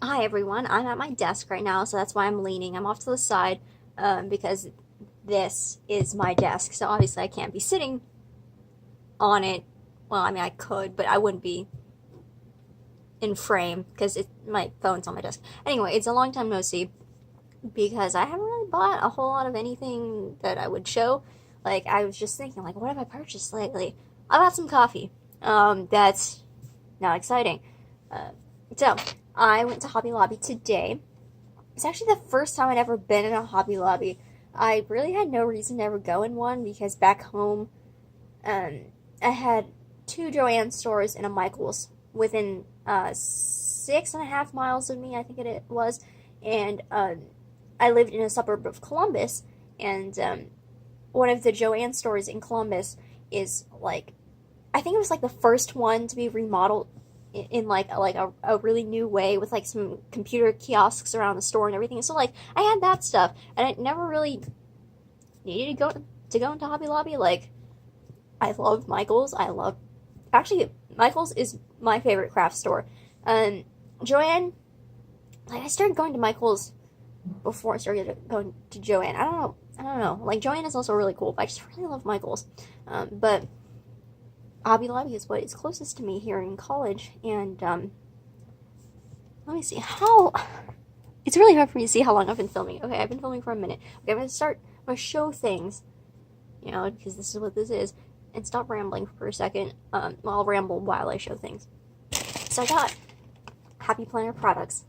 Hi everyone, I'm at my desk right now, so that's why I'm leaning. I'm off to the side because this is my desk, so obviously I can't be sitting on it. Well, I mean, I could, but I wouldn't be in frame because my phone's on my desk. Anyway, it's a long time no see because I haven't really bought a whole lot of anything that I would show. Like, I was just thinking, like, what have I purchased lately? I bought some coffee. That's not exciting. Uh, so, I went to Hobby Lobby today. It's actually the first time I'd ever been in a Hobby Lobby. I really had no reason to ever go in one because back home, um, I had two Joann stores and a Michaels within 6.5 miles of me, I think it was, and I lived in a suburb of Columbus, and one of the Joann stores in Columbus is like, I think it was like the first one to be remodeled in like a really new way with like some computer kiosks around the store and everything. So like I had that stuff, and I never really needed to go into Hobby Lobby. Like, I love Michaels. I love, actually, Michaels is my favorite craft store. Joann, like, I started going to Michaels before I started going to Joann. I don't know. Like, Joann is also really cool, but I just really love Michaels. But Hobby Lobby is what is closest to me here in college, and let me see how. It's really hard for me to see how long I've been filming. Okay, I've been filming for a minute. Okay, I'm gonna show things, because this is what this is, and stop rambling for a second. Well, I'll ramble while I show things. So I got Happy Planner products.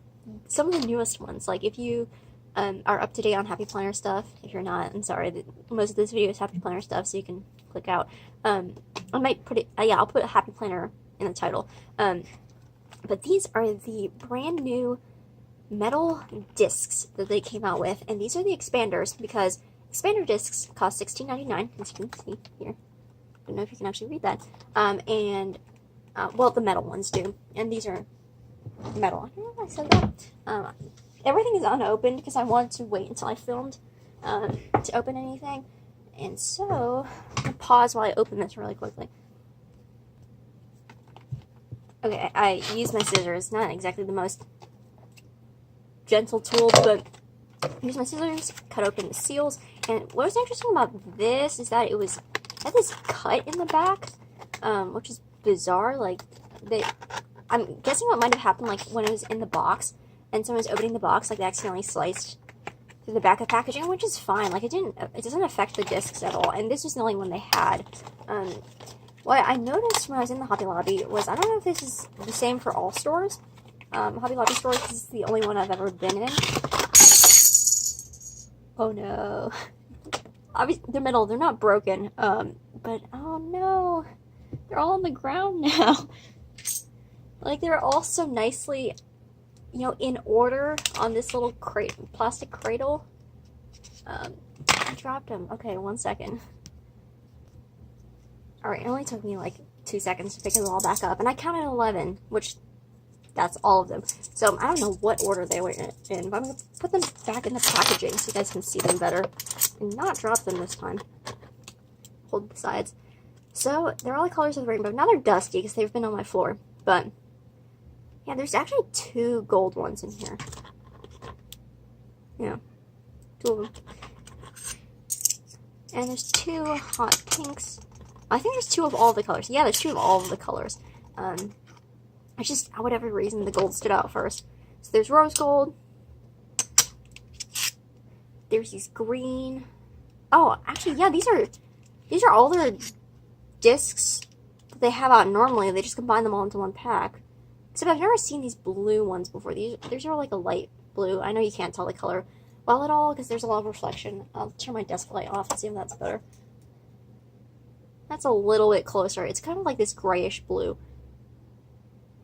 Some of the newest ones, like if you are up to date on Happy Planner stuff. If you're not, I'm sorry. Most of this video is Happy Planner stuff, so you can click out. I might put it, yeah, I'll put a Happy Planner in the title. But these are the brand new metal discs that they came out with, and these are the expanders because expander discs cost $16.99, as you can see here. I don't know if you can actually read that. Well, the metal ones do, and these are metal. I don't know if I said that. Everything is unopened because I wanted to wait until I filmed to open anything, and so I'll pause while I open this really quickly. Okay, I use my scissors. Not exactly the most gentle tool, but I use my scissors, cut open the seals. And what was interesting about this is that it had this cut in the back, which is bizarre. Like, I'm guessing what might have happened, like when it was in the box and someone was opening the box, like they accidentally sliced through the back of the packaging, which is fine. Like, it doesn't affect the discs at all. And this was the only one they had. What I noticed when I was in the Hobby Lobby was, I don't know if this is the same for all stores, Hobby Lobby stores, this is the only one I've ever been in. Oh no. Obviously, they're not broken, but oh no. They're all on the ground now. Like, they're all so nicely, in order on this little plastic cradle. I dropped them. Okay, 1 second. Alright, it only took me like 2 seconds to pick it all back up, and I counted 11, which, that's all of them. So I don't know what order they were in, but I'm going to put them back in the packaging so you guys can see them better, and not drop them this time. Hold the sides. So, they're all the colors of the rainbow. Now they're dusty because they've been on my floor, but yeah, there's actually 2 gold ones in here. Yeah, 2 of them. And there's 2 hot pinks. I think there's 2 of all the colors. Yeah, there's 2 of all of the colors. It's just, for whatever reason, the gold stood out first. So there's rose gold. There's these green. Oh, actually, yeah, these are all their discs that they have out normally. They just combine them all into one pack. Except I've never seen these blue ones before. These are like a light blue. I know you can't tell the color well at all because there's a lot of reflection. I'll turn my desk light off and see if that's better. That's a little bit closer. It's kind of like this grayish blue.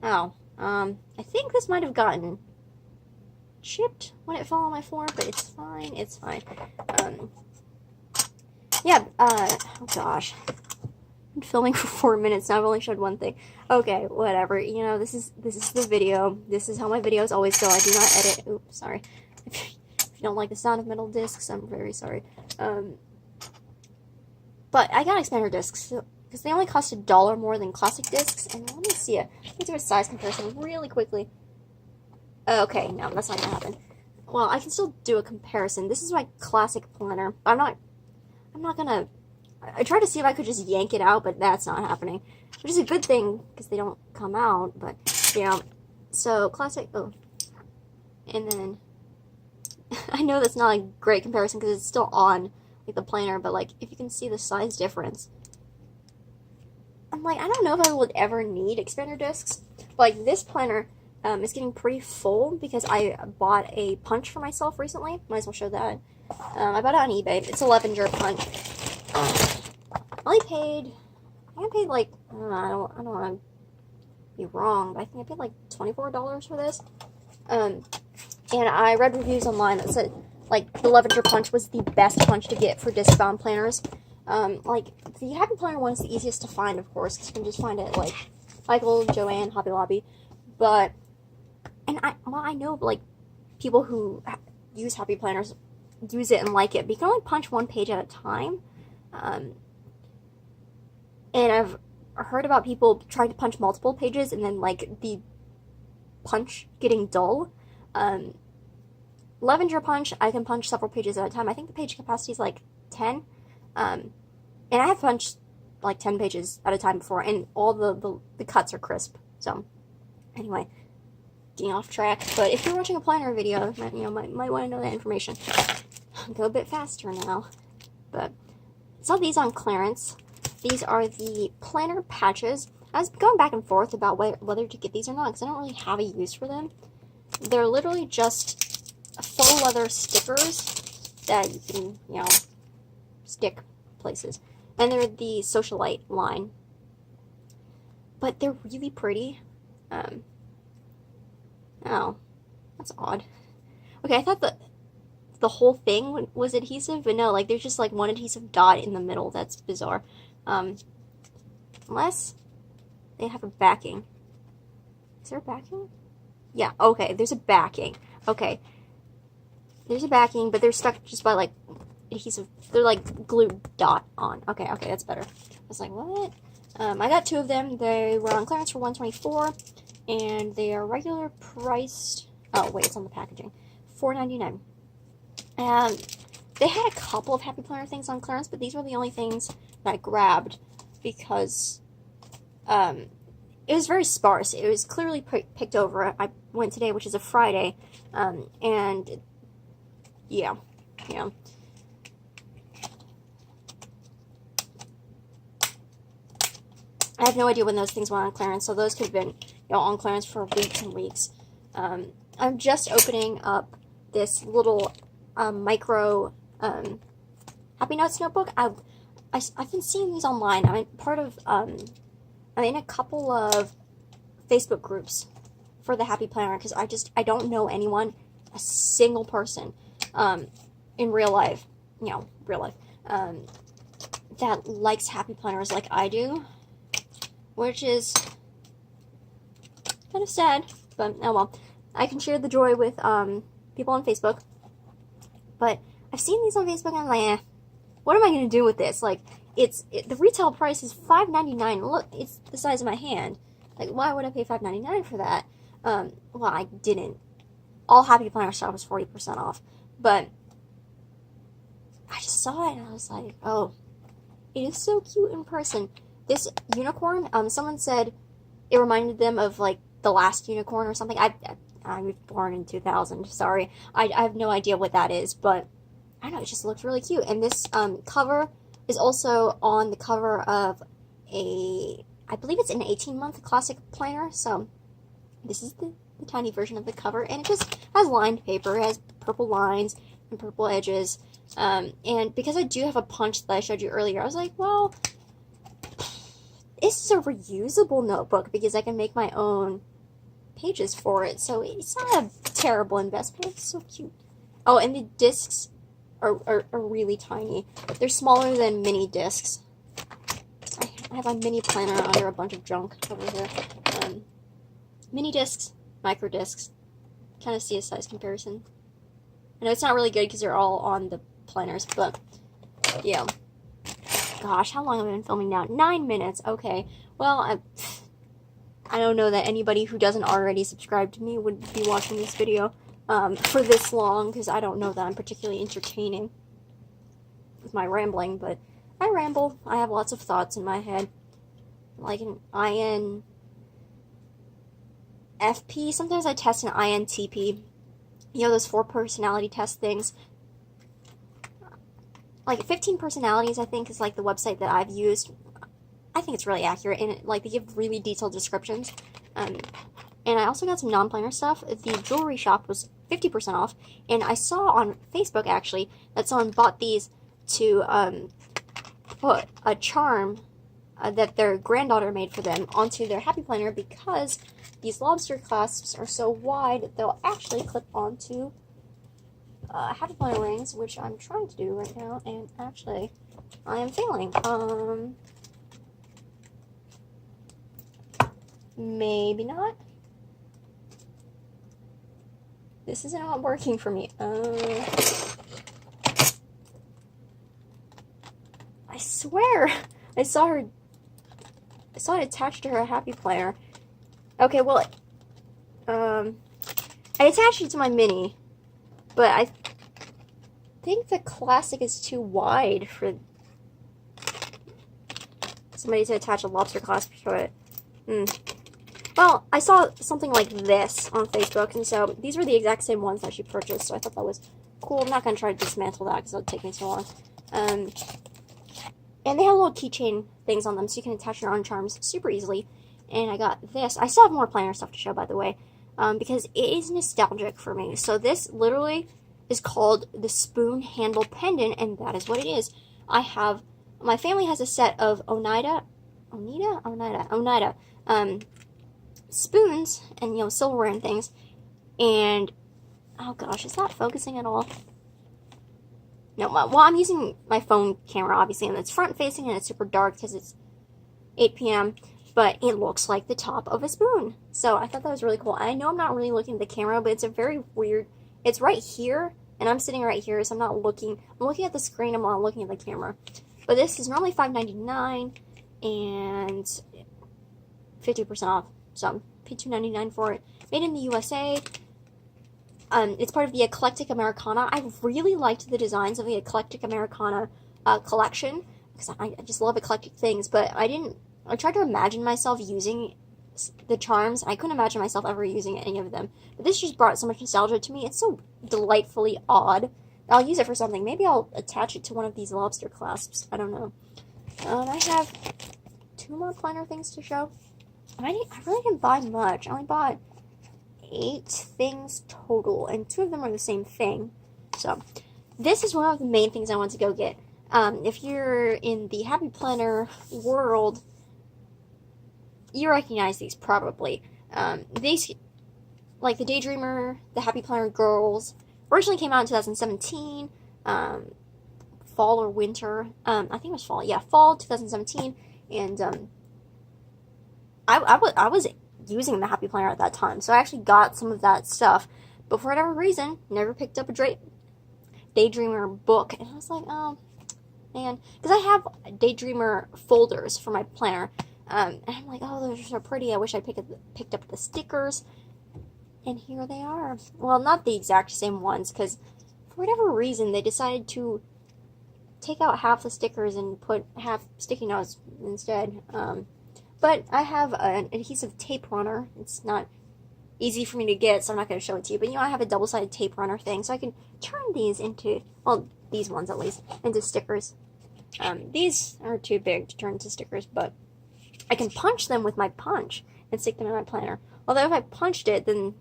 Oh, I think this might have gotten chipped when it fell on my floor, but it's fine. It's fine. Yeah. Oh gosh. I'm filming for 4 minutes now. I've only showed one thing. Okay, whatever. This is the video. This is how my videos always go. I do not edit. Oops, sorry. If you don't like the sound of metal discs, I'm very sorry. But I got expander discs because they only cost $1 more than classic discs. And let me see it. Let me do a size comparison really quickly. Okay, no, that's not gonna happen. Well, I can still do a comparison. This is my classic planner. I'm not gonna, I tried to see if I could just yank it out, but that's not happening. Which is a good thing, because they don't come out, but, yeah. So, classic, oh. And then, I know that's not a great comparison, because it's still on, like, the planner, but, like, if you can see the size difference. I'm like, I don't know if I would ever need expander discs. But, like, this planner is getting pretty full because I bought a punch for myself recently. Might as well show that. I bought it on eBay. It's a Levenger punch. I think I paid like, I don't want to be wrong, but I think I paid like $24 for this. And I read reviews online that said, like, the Levenger punch was the best punch to get for disc-bound planners. Like, the Happy Planner one is the easiest to find, of course, because you can just find it, like, Michael, Joann, Hobby Lobby. But, and I know, like, people who use Happy Planners use it and like it, but you can only punch one page at a time. And I've heard about people trying to punch multiple pages and then, like, the punch getting dull. Levenger punch, I can punch several pages at a time. I think the page capacity is, like, 10. And I have punched, like, 10 pages at a time before, and all the cuts are crisp. So, anyway, getting off track. But if you're watching a planner video, you know, might want to know that information. Go a bit faster now. But, saw these on clearance. These are the planner patches. I was going back and forth about whether to get these or not, because I don't really have a use for them. They're literally just faux leather stickers that you can, you know, stick places. And they're the Socialite line. But they're really pretty. Oh, that's odd. Okay, I thought the whole thing was adhesive, but no, like, there's just, like, one adhesive dot in the middle. That's bizarre. Unless they have a backing. Is there a backing? Yeah, okay, there's a backing. Okay. There's a backing, but they're stuck just by, like, adhesive. They're, like, glued dot on. Okay, that's better. I was like, what? I got 2 of them. They were on clearance for $124, and they are regular priced. Oh, wait, it's on the packaging. $4.99. They had a couple of Happy Planner things on clearance, but these were the only things that I grabbed because it was very sparse. It was clearly picked over. I went today, which is a Friday, and yeah. I have no idea when those things were on clearance, so those could have been, you know, on clearance for weeks and weeks. I'm just opening up this little micro Happy Notes notebook. I've been seeing these online. I'm I'm in a couple of Facebook groups for the Happy Planner because I don't know anyone, a single person, in real life, that likes Happy Planners like I do, which is kind of sad, but oh well. I can share the joy with people on Facebook, but I've seen these on Facebook and I'm like, what am I going to do with this? Like, the retail price is $5.99. Look, it's the size of my hand. Like, why would I pay $5.99 for that? Well, I didn't. All Happy Planner stuff was 40% off, but I just saw it and I was like, oh, it is so cute in person. This unicorn, someone said it reminded them of, like, the last unicorn or something. I was born in 2000, sorry. I have no idea what that is, but I don't know, it just looks really cute. And this cover is also on the cover of I believe it's an 18-month classic planner, so this is the tiny version of the cover, and it just has lined paper. It has purple lines and purple edges, and because I do have a punch that I showed you earlier, I was like, well, this is a reusable notebook because I can make my own pages for it, so it's not a terrible investment. It's so cute. Oh, and the discs are really tiny. They're smaller than mini discs. I have a mini planner under a bunch of junk over here. Mini discs, micro discs. Kind of see a size comparison. I know it's not really good because they're all on the planners, but yeah. Gosh, how long have I been filming now? 9 minutes. Okay. Well, I don't know that anybody who doesn't already subscribe to me would be watching this video for this long, because I don't know that I'm particularly entertaining with my rambling, but I ramble. I have lots of thoughts in my head. Like an INFP. Sometimes I test an INTP. You know, those 4 personality test things. Like 15 personalities, I think, is like the website that I've used. I think it's really accurate, and like they give really detailed descriptions. And I also got some non-planner stuff. The jewelry shop was 50% off, and I saw on Facebook actually that someone bought these to put a charm that their granddaughter made for them onto their Happy Planner, because these lobster clasps are so wide that they'll actually clip onto Happy Planner rings, which I'm trying to do right now, and actually I am failing. Maybe not. This is not working for me. I swear, I saw it attached to her Happy Planner. Okay, well, I attached it to my mini, but I think the classic is too wide for somebody to attach a lobster clasp to it. Well, I saw something like this on Facebook, and so these were the exact same ones that she purchased, so I thought that was cool. I'm not going to try to dismantle that because it would take me too long. And they have little keychain things on them, so you can attach your own charms super easily. And I got this. I still have more planner stuff to show, by the way, because it is nostalgic for me. So this literally is called the Spoon Handle Pendant, and that is what it is. My family has a set of Oneida spoons and, you know, silverware and things, and oh gosh, is that focusing at all? No, well, I'm using my phone camera, obviously, and it's front facing and it's super dark because it's 8 p.m., but it looks like the top of a spoon. So I thought that was really cool. I know I'm not really looking at the camera, but it's a very weird, it's right here, and I'm sitting right here, so I'm looking at the screen, I'm not looking at the camera. But this is normally $5.99 and 50% off. So I paid $2.99 for it. Made in the USA. It's part of the Eclectic Americana. I really liked the designs of the Eclectic Americana collection, because I just love eclectic things, but I tried to imagine myself using the charms. I couldn't imagine myself ever using any of them. But this just brought so much nostalgia to me. It's so delightfully odd. I'll use it for something. Maybe I'll attach it to one of these lobster clasps. I don't know. I have 2 more planner things to show. I really didn't buy much. I only bought 8 things total, and 2 of them are the same thing. So, this is one of the main things I want to go get. If you're in the Happy Planner world, you recognize these probably. These, like the Daydreamer, the Happy Planner Girls, originally came out in 2017, fall or winter. I think it was fall. Yeah, fall 2017, and I was using the Happy Planner at that time, so I actually got some of that stuff, but for whatever reason, never picked up a Daydreamer book, and I was like, oh, man, because I have Daydreamer folders for my planner, and I'm like, oh, those are so pretty, I wish I picked up the stickers, and here they are. Well, not the exact same ones, because for whatever reason, they decided to take out half the stickers and put half sticky notes instead. But I have an adhesive tape runner. It's not easy for me to get, so I'm not going to show it to you. But, you know, I have a double-sided tape runner thing, so I can turn these into, well, these ones at least, into stickers. These are too big to turn into stickers, but I can punch them with my punch and stick them in my planner. Although if I punched it, then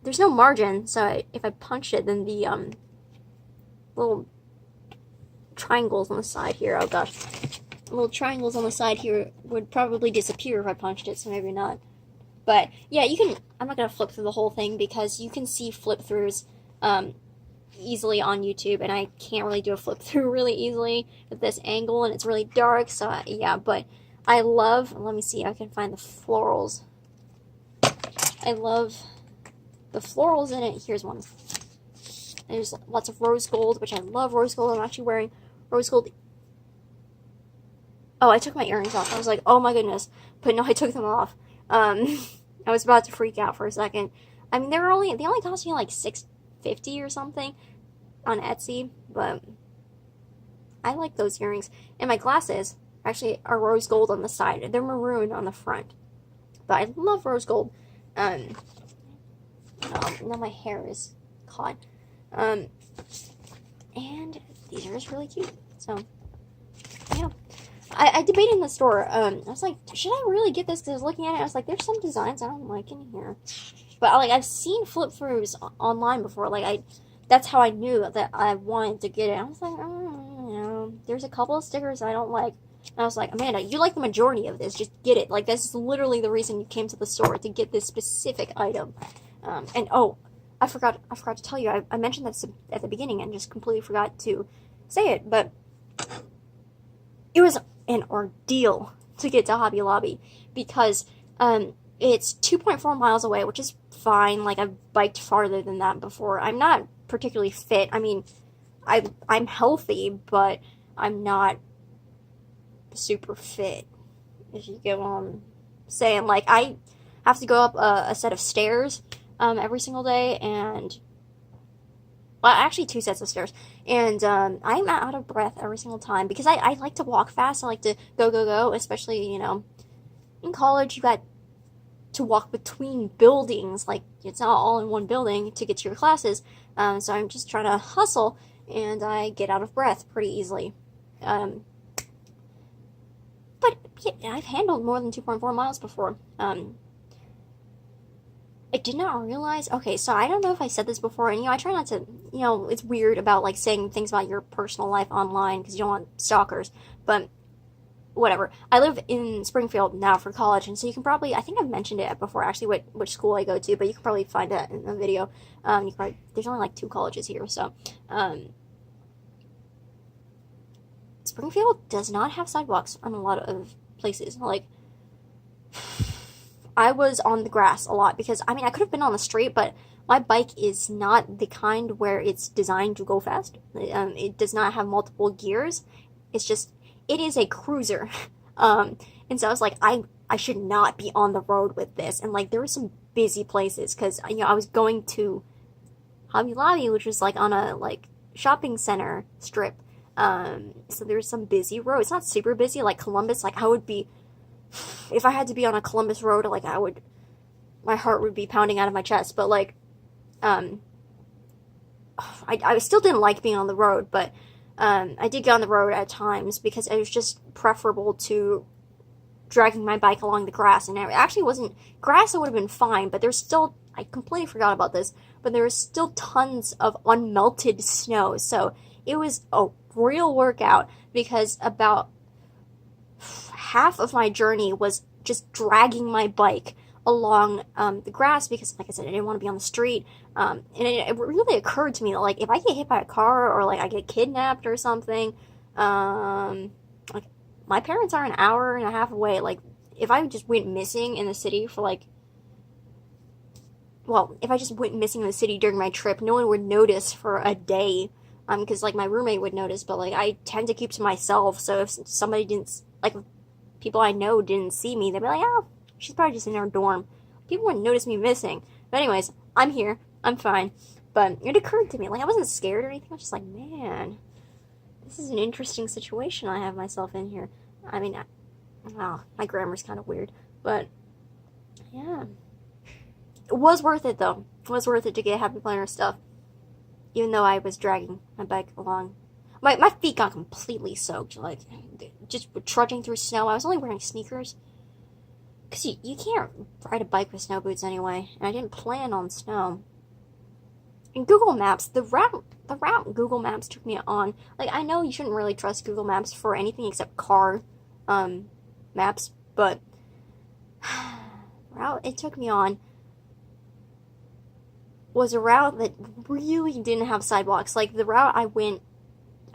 there's no margin, so if I punched it, then the little triangles on the side here, oh gosh, little triangles on the side here would probably disappear if I punched it, so maybe not. But yeah, you can, I'm not going to flip through the whole thing because you can see flip throughs easily on YouTube, and I can't really do a flip through really easily at this angle, and it's really dark, so yeah, but I love, let me see if I can find the florals. I love the florals in it. Here's one. There's lots of rose gold, which I love rose gold. I'm actually wearing rose gold Oh, I took my earrings off. I was like, oh my goodness. But no, I took them off. I was about to freak out for a second. I mean, they only cost me like $6.50 or something on Etsy, but I like those earrings. And my glasses actually are rose gold on the side. They're maroon on the front. But I love rose gold. Now my hair is caught. And these are just really cute. So, yeah. I debated in the store. I was like, should I really get this? Because I was looking at it, I was like, there's some designs I don't like in here. But I've seen flip throughs online before. That's how I knew that I wanted to get it. I was like, there's a couple of stickers I don't like. And I was like, Amanda, you like the majority of this. Just get it. Like, this is literally the reason you came to the store, to get this specific item. And oh, I forgot to tell you. I mentioned this at the beginning and just completely forgot to say it. But it was an ordeal to get to Hobby Lobby because it's 2.4 miles away, which is fine. Like, I've biked farther than that before. I'm not particularly fit. I mean, I'm healthy, but I'm not super fit, if you get what I'm saying. Like, I have to go up a set of stairs every single day, and well, actually 2 sets of stairs, and I'm out of breath every single time because I like to walk fast. I like to go, especially, in college you got to walk between buildings. Like, it's not all in one building to get to your classes, so I'm just trying to hustle, and I get out of breath pretty easily. But yeah, I've handled more than 2.4 miles before. I did not realize. Okay, so I don't know if I said this before, and I try not to. It's weird about like saying things about your personal life online because you don't want stalkers. But whatever. I live in Springfield now for college, and so you can probably. I think I've mentioned it before, actually, which school I go to, but you can probably find that in the video. There's only like 2 colleges here, so. Springfield does not have sidewalks on a lot of places. Like, I was on the grass a lot because, I could have been on the street, but my bike is not the kind where it's designed to go fast. It does not have multiple gears. It is a cruiser. And so I was like, I should not be on the road with this. And, like, there were some busy places because, I was going to Hobby Lobby, which was, like, on a, like, shopping center strip. So there's some busy roads. Not super busy, like Columbus. Like, I would be, if I had to be on a Columbus road, like, my heart would be pounding out of my chest. But, like, I still didn't like being on the road, but, I did get on the road at times because it was just preferable to dragging my bike along the grass. And it actually wasn't, grass would have been fine, but there's still, I completely forgot about this, but there was still tons of unmelted snow. So it was a real workout because about half of my journey was just dragging my bike along the grass because, like I said, I didn't want to be on the street. And it really occurred to me that, like, if I get hit by a car or, like, I get kidnapped or something, like, my parents are an hour and a half away. Like, if I just went missing in the city for, like, well, if I just went missing in the city during my trip, no one would notice for a day. Because, like, my roommate would notice, but, like, I tend to keep to myself, so if somebody didn't, like, people I know didn't see me, they'd be like, oh, she's probably just in her dorm. People wouldn't notice me missing. But anyways, I'm here. I'm fine. But it occurred to me, like, I wasn't scared or anything. I was just like, man, this is an interesting situation I have myself in here. Wow, my grammar's kind of weird. But, yeah. It was worth it, though. It was worth it to get Happy Planner stuff. Even though I was dragging my bike along. My feet got completely soaked, like, just trudging through snow. I was only wearing sneakers. Because you can't ride a bike with snow boots anyway, and I didn't plan on snow. In Google Maps, the route Google Maps took me on, like, I know you shouldn't really trust Google Maps for anything except car maps, but route it took me on was a route that really didn't have sidewalks. Like, the route I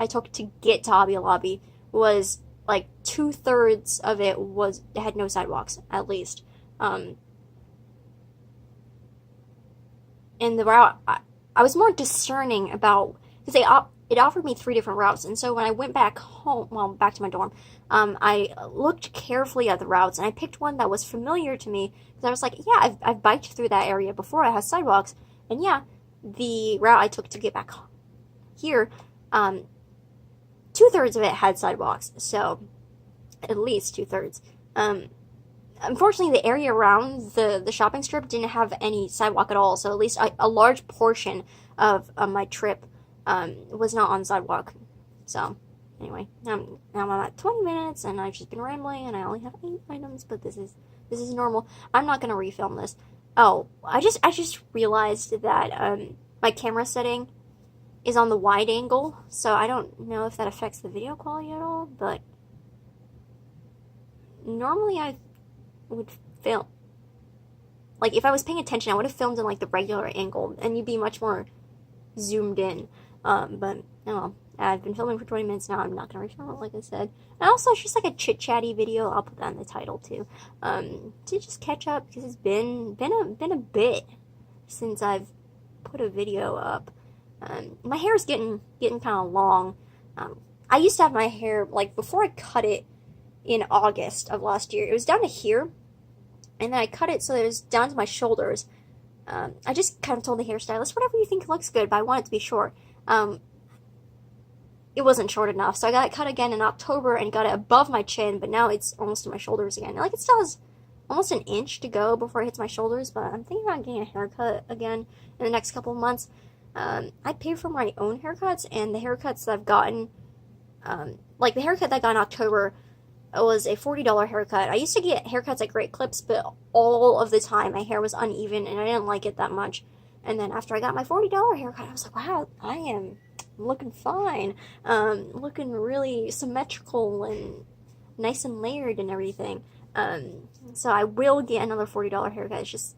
took to get to Hobby Lobby was, like, 2/3 of it had no sidewalks, at least. And the route, I was more discerning about, because it offered me 3 different routes. And so when I went back home, well, back to my dorm, I looked carefully at the routes and I picked one that was familiar to me because I was like, yeah, I've biked through that area before. It has sidewalks. And yeah, the route I took to get back here, 2/3 of it had sidewalks. So at least 2/3. Unfortunately, the area around the shopping strip didn't have any sidewalk at all. So at least a large portion of my trip was not on sidewalk. So, anyway, now I'm at 20 minutes, and I've just been rambling, and I only have 8 items, but this is normal. I'm not gonna refilm this. Oh, I just realized that my camera setting is on the wide angle, so I don't know if that affects the video quality at all, but normally I would film, like, if I was paying attention, I would have filmed in, like, the regular angle, and you'd be much more zoomed in. But, oh, I've been filming for 20 minutes now. I'm not going to refilm it, like I said. And also, it's just like a chit-chatty video. I'll put that in the title, too. To just catch up, because it's been a bit since I've put a video up. My hair is getting kind of long. I used to have my hair, like, before I cut it in August of last year, it was down to here, and then I cut it so it was down to my shoulders. I just kind of told the hairstylist, whatever you think looks good, but I want it to be short. It wasn't short enough, so I got it cut again in October and got it above my chin, but now it's almost to my shoulders again. Like, it still has almost an inch to go before it hits my shoulders, but I'm thinking about getting a haircut again in the next couple of months. I pay for my own haircuts, and the haircuts that I've gotten, like the haircut that I got in October was a $40 haircut. I used to get haircuts at Great Clips, but all of the time my hair was uneven, and I didn't like it that much. And then after I got my $40 haircut, I was like, wow, I am looking fine. Looking really symmetrical and nice and layered and everything. So I will get another $40 haircut. It's just,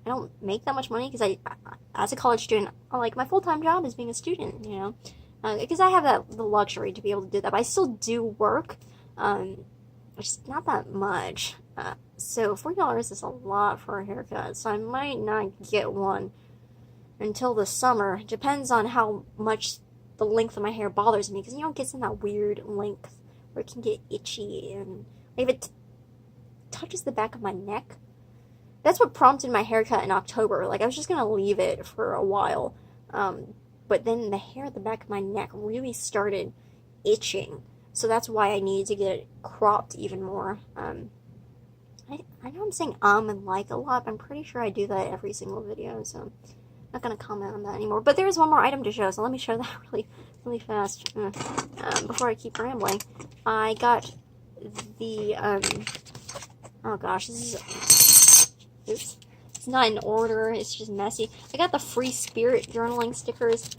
I don't make that much money because as a college student, like, my full-time job is being a student, you know. Because I have the luxury to be able to do that, but I still do work. Just not that much. So $40 is a lot for a haircut, so I might not get one until the summer. Depends on how much the length of my hair bothers me, because, you know, it gets in that weird length where it can get itchy, and if it touches the back of my neck. That's what prompted my haircut in October. Like, I was just gonna leave it for a while, but then the hair at the back of my neck really started itching, so that's why I needed to get it cropped even more. I know I'm saying and like a lot, but I'm pretty sure I do that every single video, so I'm not gonna comment on that anymore. But there is one more item to show, so let me show that really fast before I keep rambling. I got the oh gosh, this is, oops, it's not in order, it's just messy. I got the Free Spirit journaling stickers.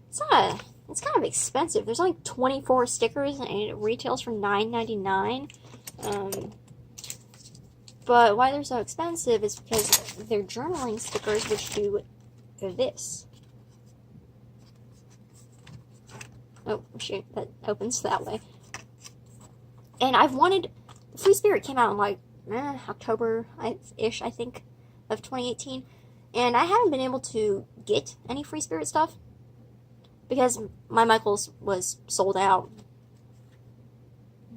It's kind of expensive. There's only 24 stickers, and it retails for $9.99. But why they're so expensive is because they're journaling stickers, which do this. Oh, shoot, that opens that way. And I've wanted... Free Spirit came out in, like, October-ish, I think, of 2018. And I haven't been able to get any Free Spirit stuff because my Michaels was sold out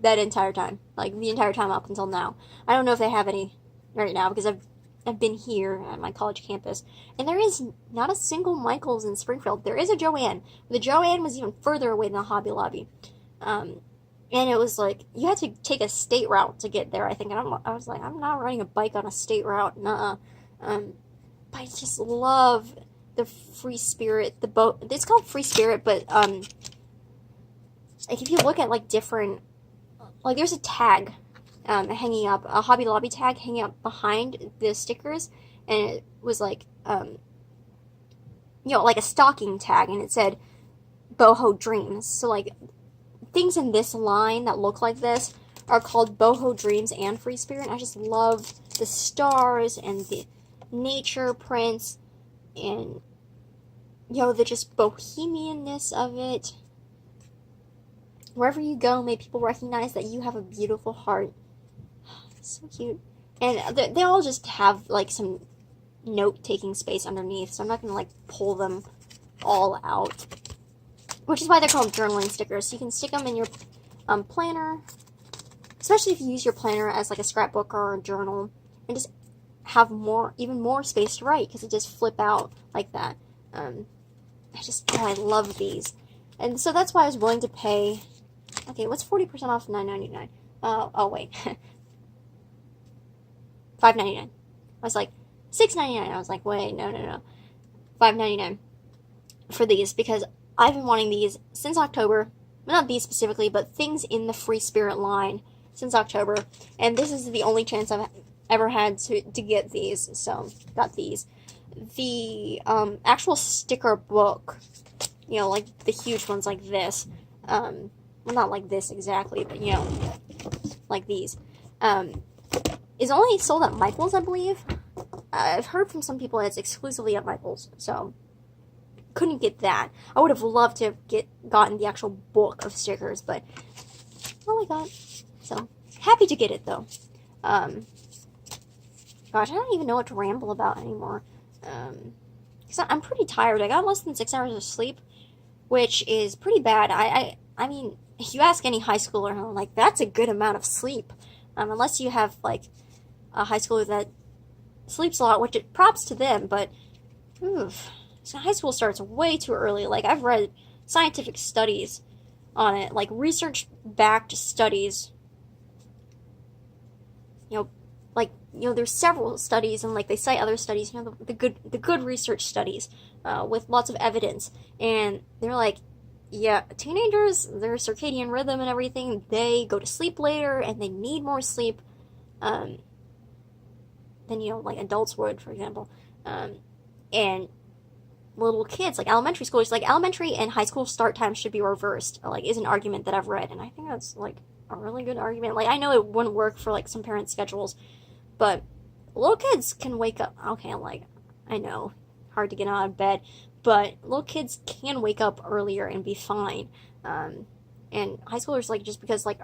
that entire time. Like, the entire time up until now. I don't know if they have any right now because I've been here at my college campus. And there is not a single Michaels in Springfield. There is a Joann. The Joann was even further away than the Hobby Lobby. And it was like, you had to take a state route to get there, I think. And I was like, I'm not riding a bike on a state route. Nuh-uh. But I just love the Free Spirit, the boat. It's called Free Spirit, but like, if you look at, like, different, like, there's a tag hanging up, a Hobby Lobby tag hanging up behind the stickers, and it was like, you know, like a stocking tag, and it said Boho Dreams. So, like, things in this line that look like this are called Boho Dreams and Free Spirit. I just love the stars and the nature prints and, you know, the just bohemianness of it. Wherever you go, may people recognize that you have a beautiful heart. So cute. And they all just have, like, some note-taking space underneath, so I'm not going to, like, pull them all out. which is why they're called journaling stickers. So you can stick them in your planner, especially if you use your planner as like a scrapbook or a journal, and just have even more space to write because it just flip out like that. I love these, and so that's why I was willing to pay. Okay, what's 40% off $9.99? Oh wait, $5.99. I was like $6.99. I was like, wait, no, $5.99 for these because I've been wanting these since October. Well, not these specifically, but things in the Free Spirit line since October, and this is the only chance I've ever had to get these, so got these. The actual sticker book, you know, like the huge ones like this, well, not like this exactly, but you know, like these, is only sold at Michael's, I believe. I've heard from some people it's exclusively at Michael's, so couldn't get that. I would have loved to have gotten the actual book of stickers, but all I got. So happy to get it though. Gosh, I don't even know what to ramble about anymore. Because I'm pretty tired. I got less than 6 hours of sleep, which is pretty bad. I mean, if you ask any high schooler, I'm like, that's a good amount of sleep. Unless you have, like, a high schooler that sleeps a lot, which props to them, but, oof. So high school starts way too early. Like, I've read scientific studies on it, like, research-backed studies. There's several studies, and like they cite other studies, the good research studies, with lots of evidence, and they're like, yeah, teenagers, their circadian rhythm and everything, they go to sleep later, and they need more sleep, than like adults would, for example, and little kids, like elementary schoolers, like elementary and high school start times should be reversed, like is an argument that I've read, and I think that's like a really good argument. Like I know it wouldn't work for like some parents' schedules. But little kids can wake up. Okay, I know, hard to get out of bed, but little kids can wake up earlier and be fine. And high schoolers, like, just because, like,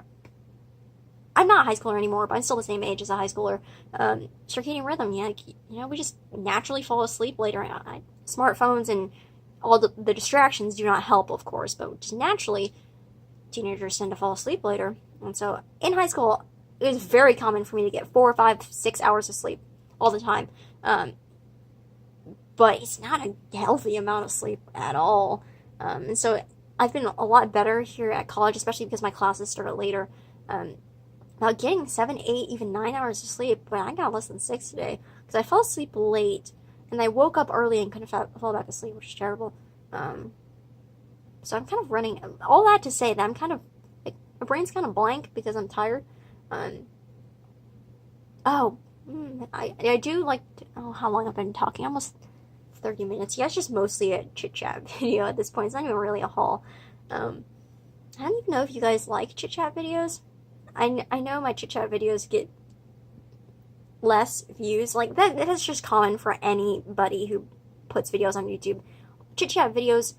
I'm not a high schooler anymore, but I'm still the same age as a high schooler. Circadian rhythm, yeah, we just naturally fall asleep later. Smartphones and all the distractions do not help, of course, but just naturally, teenagers tend to fall asleep later. And so, in high school, it was very common for me to get 4, 5, 6 hours of sleep all the time. But it's not a healthy amount of sleep at all. And so I've been a lot better here at college, especially because my classes started later. About getting 7, 8, even 9 hours of sleep, but I got less than 6 today because I fell asleep late and I woke up early and couldn't fall back asleep, which is terrible. So I'm kind of running all that to say that I'm kind of like my brain's kind of blank because I'm tired. I do like how long I've been talking, almost 30 minutes. Yeah, it's just mostly a chit-chat video at this point. It's not even really a haul. I don't even know if you guys like chit-chat videos. I know my chit-chat videos get less views. Like, that is just common for anybody who puts videos on YouTube. Chit-chat videos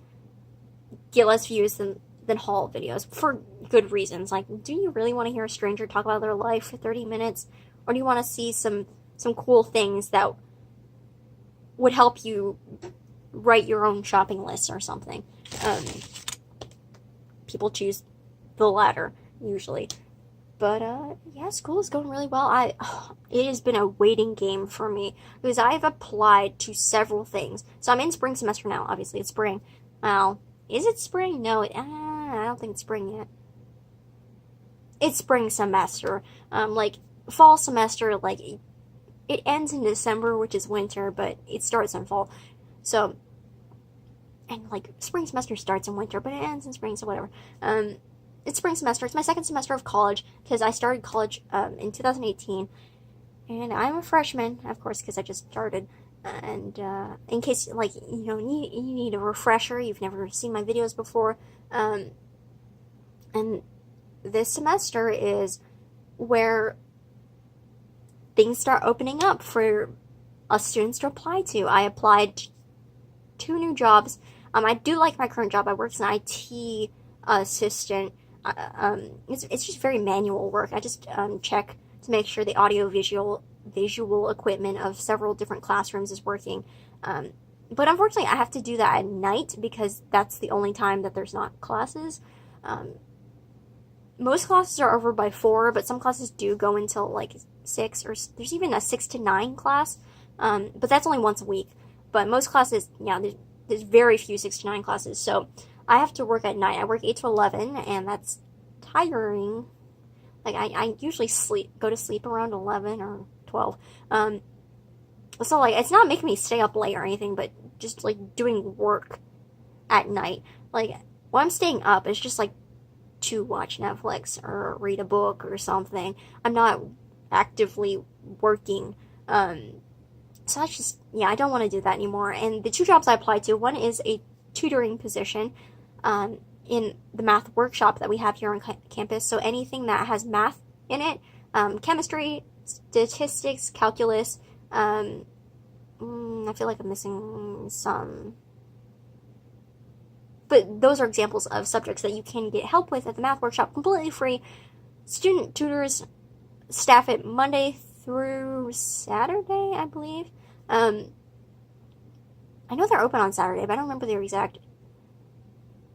get less views than haul videos, for good reasons. Like, do you really want to hear a stranger talk about their life for 30 minutes? Or do you want to see some cool things that would help you write your own shopping list or something? People choose the latter, usually. But, yeah, school is going really well. It has been a waiting game for me, because I've applied to several things. So I'm in spring semester now, obviously, it's spring. Well, is it spring? No, I don't think it's spring yet. It's spring semester. Like, fall semester, like, it ends in December, which is winter, but it starts in fall. So, and, like, spring semester starts in winter, but it ends in spring, so whatever. It's spring semester. It's my second semester of college, because I started college, in 2018, and I'm a freshman, of course, because I just started. And in case, like, you need a refresher, you've never seen my videos before, and this semester is where things start opening up for us students to apply to. I applied to 2 new jobs. I do like my current job. I work as an IT assistant. It's just very manual work. I just check to make sure the audio visual equipment of several different classrooms is working. But unfortunately, I have to do that at night because that's the only time that there's not classes. Um, Most classes are over by 4, but some classes do go until like 6, or there's even a 6 to 9 class. But that's only once a week. But most classes, yeah, there's very few 6 to 9 classes. So I have to work at night. I work 8 to 11, and that's tiring. Like, I usually go to sleep around 11 or 12. So, like, it's not making me stay up late or anything, but just, like, doing work at night. Like, when I'm staying up, it's just, like, to watch Netflix or read a book or something. I'm not actively working. So that's just, yeah, I don't want to do that anymore. And the 2 jobs I applied to, one is a tutoring position in the math workshop that we have here on campus. So anything that has math in it, chemistry, statistics, calculus, I feel like I'm missing some. But those are examples of subjects that you can get help with at the math workshop completely free. Student tutors staff it Monday through Saturday, I believe. I know they're open on Saturday, but I don't remember their exact.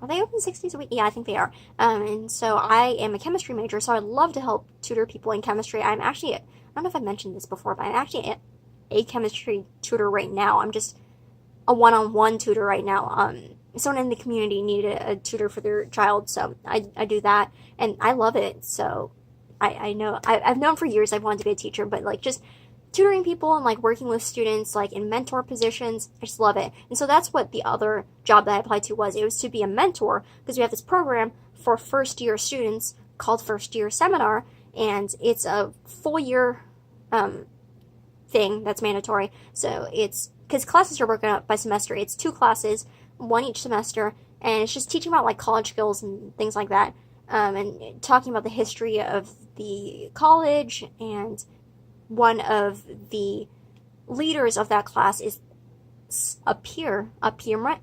Are they open 6 days a week? Yeah, I think they are. And so I am a chemistry major, so I'd love to help tutor people in chemistry. I'm actually, I don't know if I mentioned this before, but I'm actually a chemistry tutor right now. I'm just a one-on-one tutor right now. Someone in the community needed a tutor for their child, so I do that, and I love it. So I know I've known for years I've wanted to be a teacher, but like just tutoring people and like working with students like in mentor positions, I just love it. And so that's what the other job that I applied to was. It was to be a mentor because we have this program for first year students called First Year Seminar, and it's a full year thing that's mandatory. So it's because classes are broken up by semester. It's 2 classes, one each semester, and it's just teaching about like college skills and things like that, and talking about the history of the college. And one of the leaders of that class is a peer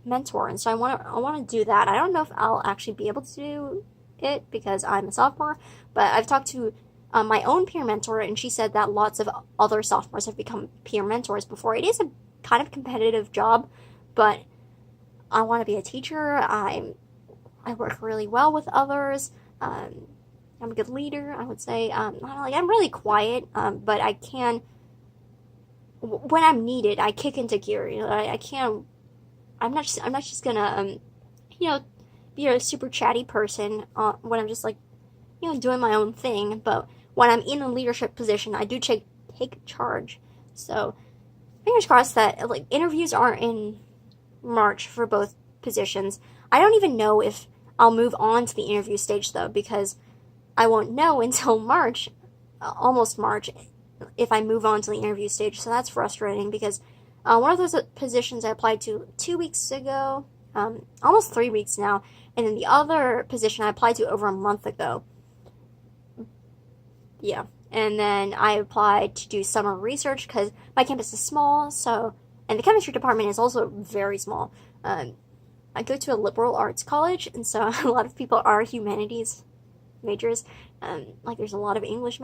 mentor, and so I want to do that. I don't know if I'll actually be able to do it because I'm a sophomore, but I've talked to my own peer mentor, and she said that lots of other sophomores have become peer mentors before. It is a kind of competitive job, but I want to be a teacher. I work really well with others. I'm a good leader, I would say. I'm really quiet, but I can. When I'm needed, I kick into gear. You know, I can't. I'm not just gonna you know, be a super chatty person when I'm just like, doing my own thing. But when I'm in a leadership position, I do take charge. So fingers crossed that like interviews are in March for both positions. I don't even know if I'll move on to the interview stage though, because I won't know until March, almost March, if I move on to the interview stage. So that's frustrating because one of those positions I applied to 2 weeks ago, almost 3 weeks now, and then the other position I applied to over a month ago. Yeah, and then I applied to do summer research because my campus is small, so, and the chemistry department is also very small. I go to a liberal arts college, and so a lot of people are humanities majors. Like there's a lot of English majors